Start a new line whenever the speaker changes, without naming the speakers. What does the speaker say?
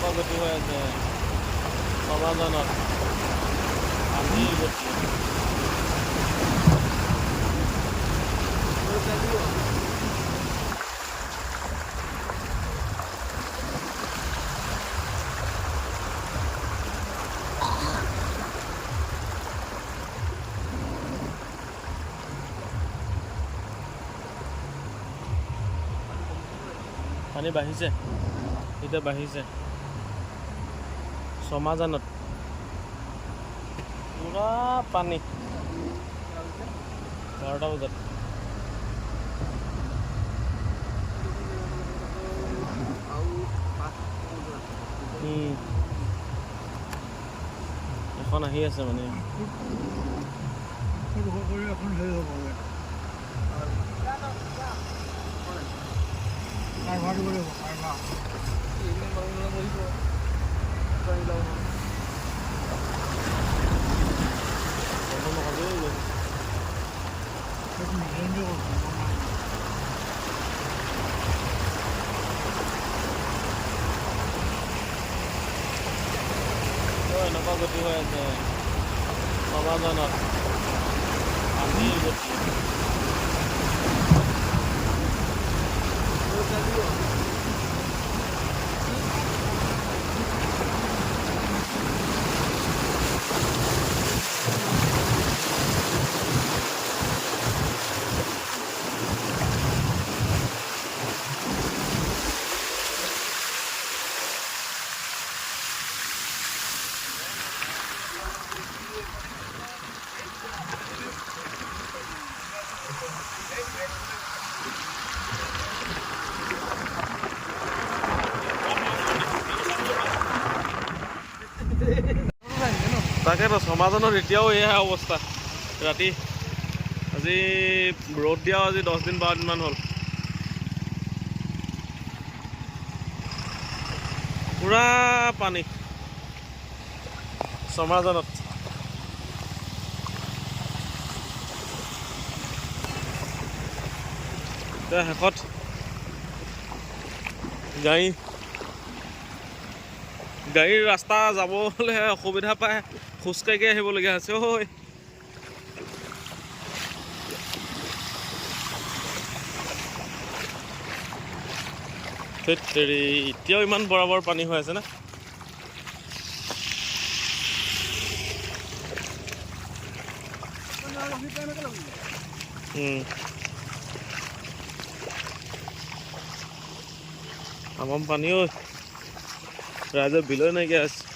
এনেকুৱা গতি হৈ আছে সমাজনত পানীৰ গতি। পানী বাঢ়িছে, এতিয়া বাঢ়িছে ছমাজানত পুৰা পানী 12টা বজাত। এখন আহি আছে মানে এনেকুৱা গতি হৈ আছে সমাজনত পানীৰ গতি। তাকেতো ছমাজানত এতিয়াও এয়া অৱস্থা। ৰাতি আজি ৰ'দ দিয়াও আজি 10 দিন 12 দিনমান হ'ল। পুৰা পানী ছমাজানত। এতিয়া শেষত গাড়ীৰ ৰাস্তা যাবলৈ অসুবিধা পায়, খোজকাঢ়ি আহিবলগীয়া হৈছে। ঐ তেৰি এতিয়াও ইমান বৰাবৰ পানী হৈ আছে না। আমাৰ পানীও ৰাইজৰ বিলৈ নাইকিয়া আছে।